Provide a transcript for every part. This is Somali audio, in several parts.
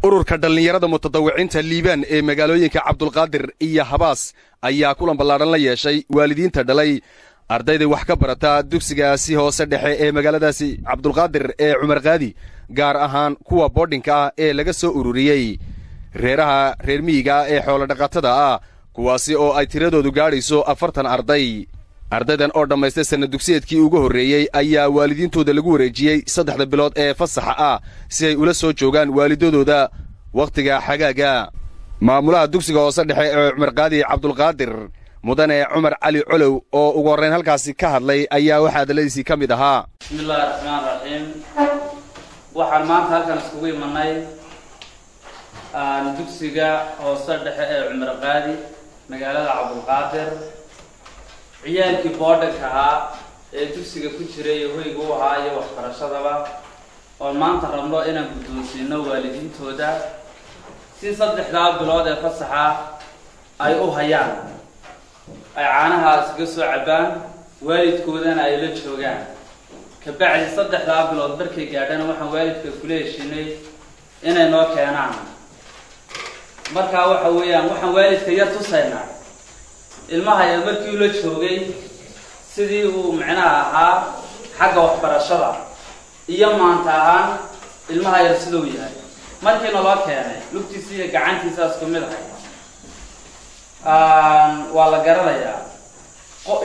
ururka dhalinyarada mutadawiciinta Liibaan ee magaalooyinka Cabdulqaadir iyo Habaas ayaa kulan ballaaran la yeeshay waalidiinta dhalay ardayda wax ka barata dugsigaasi hoose dhexe ee magaaladaasi Cabdulqaadir ee Cumar Qaadi gaar ahaan kuwa boardingka ee laga soo ururiyay reer miyiga ee xoolo dhaqatada ah kuwaasi oo ay tiradoodu gaadhayso 40 arday ardaydan oo dhamaystay sanad dugsiyeedkii ugu horeeyay ayaa waalidiintooda lagu wareejiyay 3 bilood ee fasaxa ah si ay ula soo joogaan waalidadooda waqtiga xagaaga maamulaha dugsiga hoose dhexe ee Cumar Qaadi Cabdulqaadir mudane Cumar Cali Colow oo ugu horeyn halkaasi ka hadlay ayaa waxa hadaladiisii kamid ahaa bismillaahir rahmaanir rahiim waxaan maanta halkan iskugu imanay dugsiga hoose dhexe ee Cumar Qaadi magaalada Cabdulqaadir ciyaalkii boardingka ahaa ee dugsiga ku jiray hoyga u ahaa iyo waxbarashadaba oo maanta rabno inaan guddoonsiino waalidiintooda si 3 bilood ee fasaxa ay u hayaan ay caanahaas ka soo cabaan waalidkoodana ay la joogaan ka bacdi 3 bilood markay gaadhana waxaan waalidka ku leeshinay inay noo keenaan marka waxa weeyaan waxaan waalidka yar tusaynaa ilmaha yar markii la joogay sidii uu macnaha ahaa xagga waxbarashada iyo maanta ahaan ilmaha yar sidoo yahay markii loo keenay lugtiisa iyo gacantiisa isku mid ah waa la garanayaa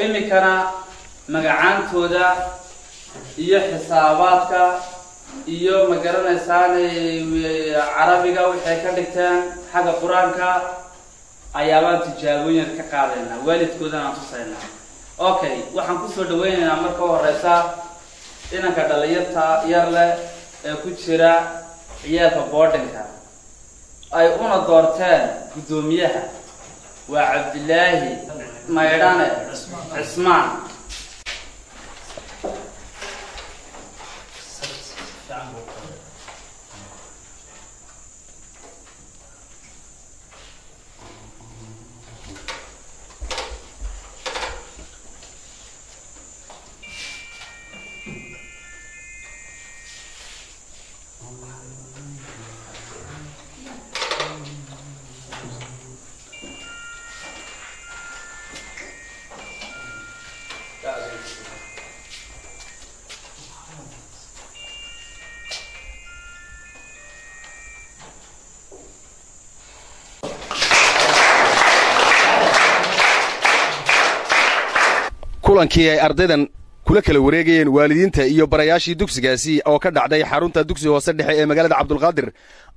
imikana magacaantooda iyo xisaabaadka iyo magaranaysan carabiga waxay ka dhigtaan xagga quraanka ayaabaan tijaabooyin ka qaadayna waalidkoodana aan tusaynaa okay waxaan ku soo dhaweynaynaa marka horeysa inanka dhalinyarta yar leh ee ku jira ciyaalka boardingka ay una doorteen gudoomiyaha waa Cabdilaahi Maydane Cismaan kulankii ay ardaydan kula kala wareegayeen waalidiinta iyo barayaashii dugsigaasi oo ka dhacday xarunta dugsiga hoose dhexe ee magaalada Cabdulqaadir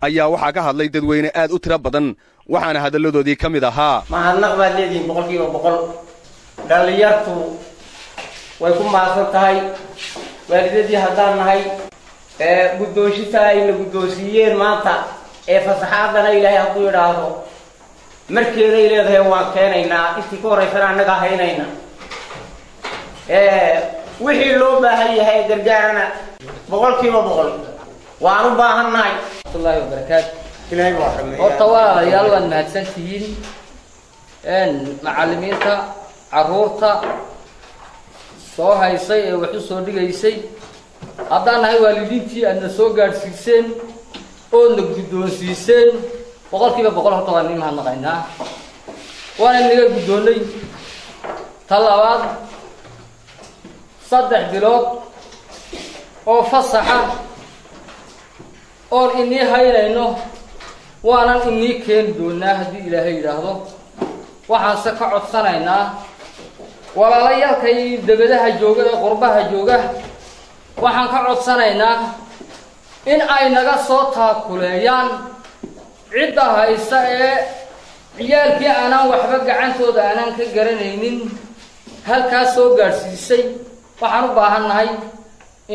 ayaa waxa ka hadlay dadweyne aad u tiro badan waxaana hadaladoodii kamid ahaa mahadnaq baad leediin 100% dhalinyartu way ku maasan tahay waalidadii haddaan nahay guddoonshita ay la guddoonsiyeen maanta ee fasaxaadana ilaahay ha ku yiraahdo markeeda leedahay waan keenaynaa intii ka horeysana anaga haynayna wixii loo baahan yahay gargaarana 100% waan u baahannahay Allahi wa barakaat ilaahay waa xameeyay horta walaalayaal waan mahadsantihiin macallimiinta caruurta soo haysay ee wax u soo dhigaysay haddaan nahay waalidiintii aadna soo gaadhsiiseen oo na guddoonsiiseen 100% horta waan idin mahadnaqaynaa waan inaga guddoonay talabaad 3 bilood oo fasaxa oo inii haynayno waanan inii keen doonaa haddii ilaahay yiraahdo waxaanse ka codsanaynaa walaalayaalkay degadaha jooga ee qurbaha jooga waxaan ka codsanaynaa in ay naga soo taakuleeyaan cidda haysta ee ciyaalkii aanan waxba gacantooda aanan ka garanaynin halkaas soo gaadhsiisay waxaan u baahannahay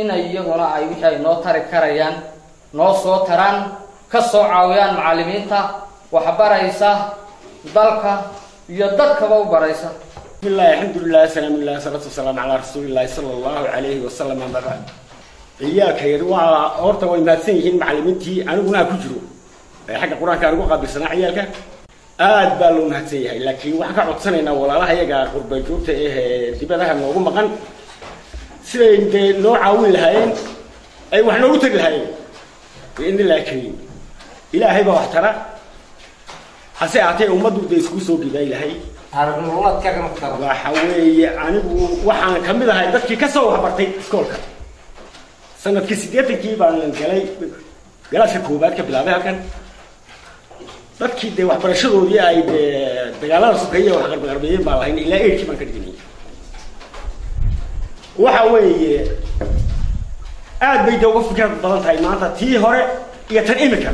in iyaguna ay wixii ay noo tari karayaan noo soo taraan ka soo caawiyaan macallimiinta wax baraysa dalka iyo dadkaba u baraysa bismillaahi alxamdulillaah salaamullah salatu wassalaam ala rasuulillaahi sallallahu alayhi wa sallam ama ba'd ciyaalkaydu waa horta way maadsan yihiin macallimiintii aniguna ku jiro xagga quraanka anigu qaabilsanaa ciyaalka aad baa loo mahadsan yahay laakiin waxaan ka codsanaynaa walaalaha iyaga qurba joogta ee dibadaha noogu maqan siday noo caawin lahaayeen ay wax noogu tagi lahaayeen in la keenin إلهي بوحتنا حسي أعطيه أمده ديسكو سوق إذا إلهي هرمونات كذا مختار وحوي أنا وحنا كمل هاي ده كي كسوها برتي سكولك سنة كسيدات كي بان جلاس الكوبات كبلابها كان dadkii de waxbarashadoodii ay dagaalada suuqayay wax qarb-qarbeeyay baa lahayn ilaa eerkii baan ka dhignay waxa weeye aad bay uga fikir badan tahay maanta tii hore iyo tan imika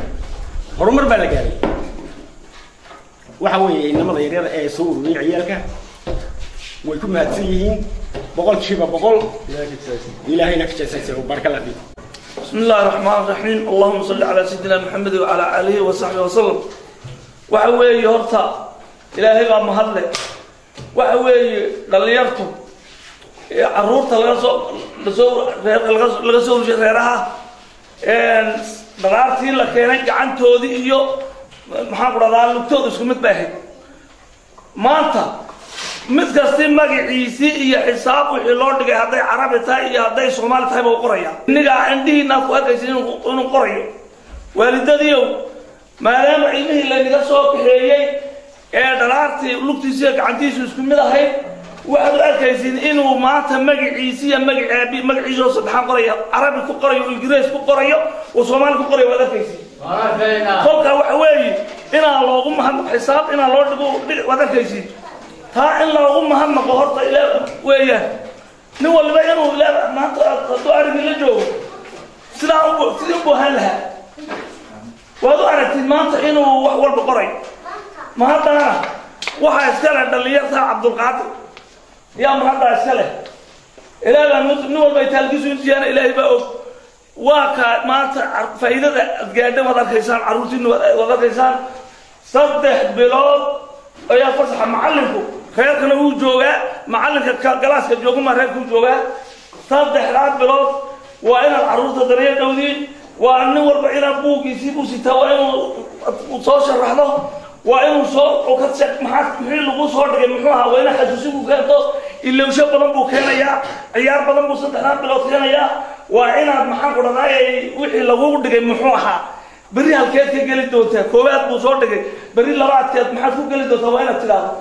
horumar baa la gaaray waxa weeye inamada yaryar ee soo ururiyay ciyaalka way ku mahadsan yihiin boqolkiiba boqol ilaahayna ka jeesayay baraka la fiik بسم الله الرحمن الرحيم اللهم صل على سيدنا محمد وعلى آله وصحبه وسلم وحوي هرتا إلهي بقى مهلة وحوي دليرته عرورته لغسول جزيرها دغارتي لكينا عن تودي إيو محاق رضا لكتود اسكمت باهي ما أنت midkasta magaciisi iyo xisaab wixii loo dhigay haday carabi tahay iyo haday Soomaali tahay buu qoraya iniga indhiina ku arkaysin inuu qorayo waalidadiyo maadaama ilmihii la niga soo kaxeeyay ee dhalaartii lugtiisa gacantiisa isku mid ahayd waxaad arkaysin inuu maanta magaciisi iyo magaciisa saddexan qoraya carabi ku qorayo ingiriis ku qorayo oo Soomaali ku qorayo wada arkaysin kolka waxa weeye inaan loogu mahad xisaab inaan loo dhigo wada arkaysin ها إلا هم هم قهرت إلى وياه نقول بينه إلى ما تدور من الجو سلام هلها وهذا أنا تمانت إنه وحول بقري ما هذا واحد سكله اللي يرثى عبد القادر يا ما هذا سكله إلى لا نقول بيتالجس إنتيانا إلى بقى واقع ما فإذا قاعد ما ذاك إنسان عروسين وذاك إنسان صدق بلاد يا فصح معلمكم خيركنا هو جوجا معلمك كلاس جوجا ما رأيكم جوجا صدق حلال بلاد وأنا العروسة دريه دودي وأنا والبعير أبوك يسيبوا ستوائم وصاشر رحله وأنا صار وكتشك محاك محيل لغو صار دقي محوها وأنا حسوسيبوا كانتو اللي وشاب بلنبو كان يا عيار بلنبو صدق حلال بلاد كان يا وأنا محاك ورضاي وحي لغو دقي محوها بري هالكيت كجلد دوتها كوبات بوصور دقي بري لبعض كيت محاك كجلد دوتها وأنا تلاقي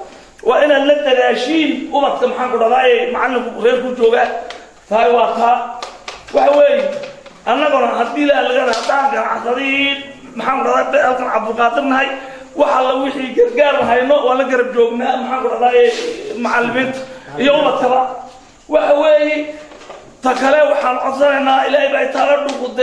وأنا لدى العشين وقت محاك ورضاي معلم غيركم جوجا فهاي وقتها وحوي أنا قلنا هدي له لقنا هداك عصرين محمد رضي الله عبد القادر هاي وحلا وحي قرقار هاي نو ولا قرب جوجنا محمد رضي معلمين يوم التبع وحوي تكلا وحال عصرنا إلى بيتارد وقد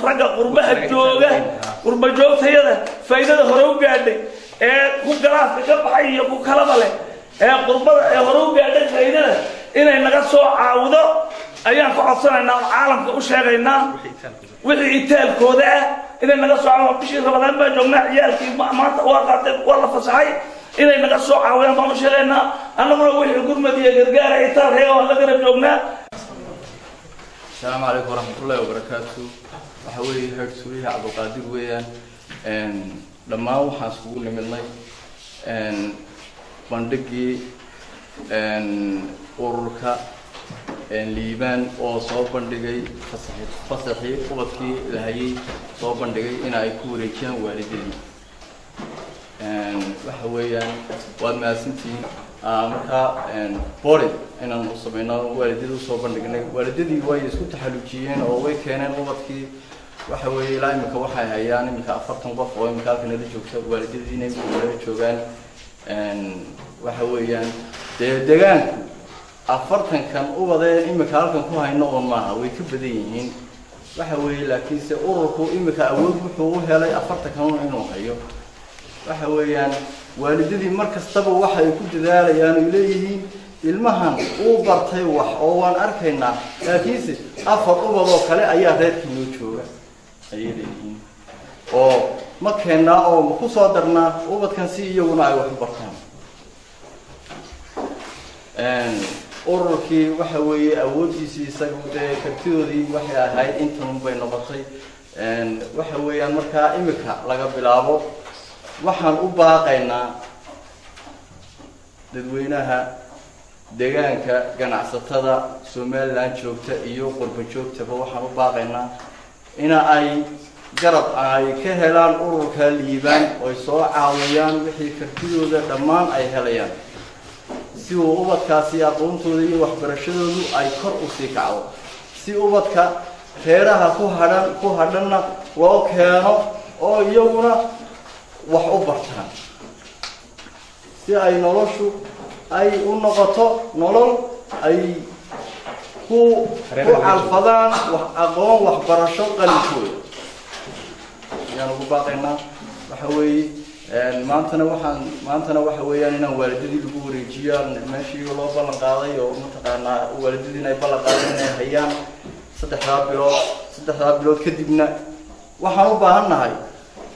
رجع قربها الجوجة قرب جوج هذا فإذا هروب قاعد كم جلاس كم حي كم كلام له قرب هروب قاعد فإذا إن الناس عاوده أيام كعصرنا عالم كأشهرنا وحيتال كوده إن الناس عاوده بشيء رمضان بجمع عيالك ما توقعت ولا فصحي إن الناس عاوده ما أشهرنا أنا بروح يقول مديا جرجار عيتال هي ولا قرب جمع. السلام عليكم ورحمة الله وبركاته. وحوي هرسوي عبد القادر ويان لما هو حاسبون مني بندقي أوركا ليبان أو صوب بندقي فصحي وبكي لهي صوب بندقي إن أيكون ريكان والدي وحويان وما سنتين marka borid inaan u sameeyno waalidadu soo bandhignay waalidadii way isku taxalujiyeen oo way keeneen ubadkii waxa weeye ilaa imika waxay hayaan imika 40 qof oo imika halkan la joogta waalidadiina ay joogaan waxa weeyaan deegaanku 40 kan ubadeen imika halkan ku hayno oo maaha way ka badan yihiin waxa weeye laakiin se ururku imika awood wuxuu u helay 40 kan inuu hayo waxa weeyaan والدتي مركز طبعا واحد يكون ذلك يعني إليه المهن أو برتي وح أو أن أركينا لكن أفضل أبغى خلي أي هذا كنوشوا أي لين أو ما كنا أو مخصوصنا أو بتكنسي يومنا واحد برتهم أوركي وحوي أودي سيسقط كتيري وحيا هاي إنتم بين نبطي وحوي المركا إمكا لقى بلابو waxaan u baaqaynaa dadweynaha deegaanka ganacsatada Soomaaliland joogta iyo qurba joogtaba waxaan u baaqaynaa in ay garab ay ka helaan ururka liibaan oo ay soo caawiyaan wixii kartidooda dhammaan ay helayaan si uu ubadkaasi aqoontooda iyo waxbarashadoodu ay kor u sii kacdo si ubadka reeraha ku hadhanna loo keeno oo iyaguna wax u bartaan si ay noloshu ay u noqoto nolol ay ku calfadaan aqoon waxbarasho qalinkooda ayaan ugu baaqaynaa waxa weeye maantana waxa weeyaan inaan waalidadii lagu wareejiyaan meeshii loo ballan qaaday oo mataqaanaa waalidadii inay ballan qaadeen inay hayaan saddexdaa bilood kadibna waxaan u baahannahay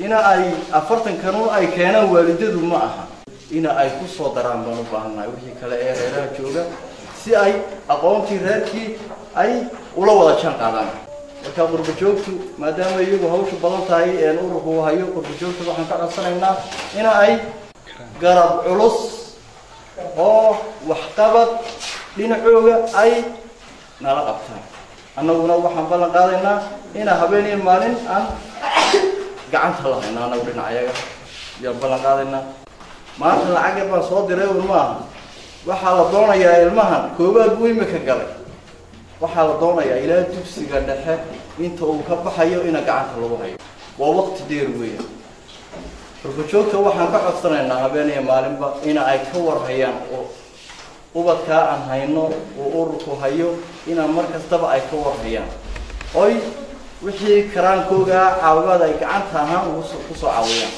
ina ay 40 kanuun ay keenaan waalidadu ma aha ina ay ku soo daraan baan u baahannahay wixii kale ee reeraha jooga si ay aqoontii reerkii ay ula wada jaan qaadaan marka qurba joogtu maadaama iyagu hawsha badan tahay ee ururku hayo qurba joogtu waxaan ka codsanaynaa ina ay garab culus oo wax qabad dhinacooga ay nala qabtaan annaguna waxaan ballan qaadaynaa ina habeen iyo maalin aan gacanta la haynaa anagu dhinacayaga yaan ballan qaadaynaa maanta lacag baan soo diray ilmaha waxaa la doonayaa ilmahan koobaad buu imika galay waxaa la doonayaa ilaa dugsiga dhexe inta uu ka baxayo ina gacanta lagu hayo waa waqti dheer weeyaan qurba joogta waxaan ka codsanaynaa habeen iyo maalinba ina ay ka warhayaan oo ubadkaa aan hayno oo ururku hayo ina mar kastaba ay ka warhayaan oy wixii karaankooga caawimaad ay gacanta ahaan ku soo caawiyaan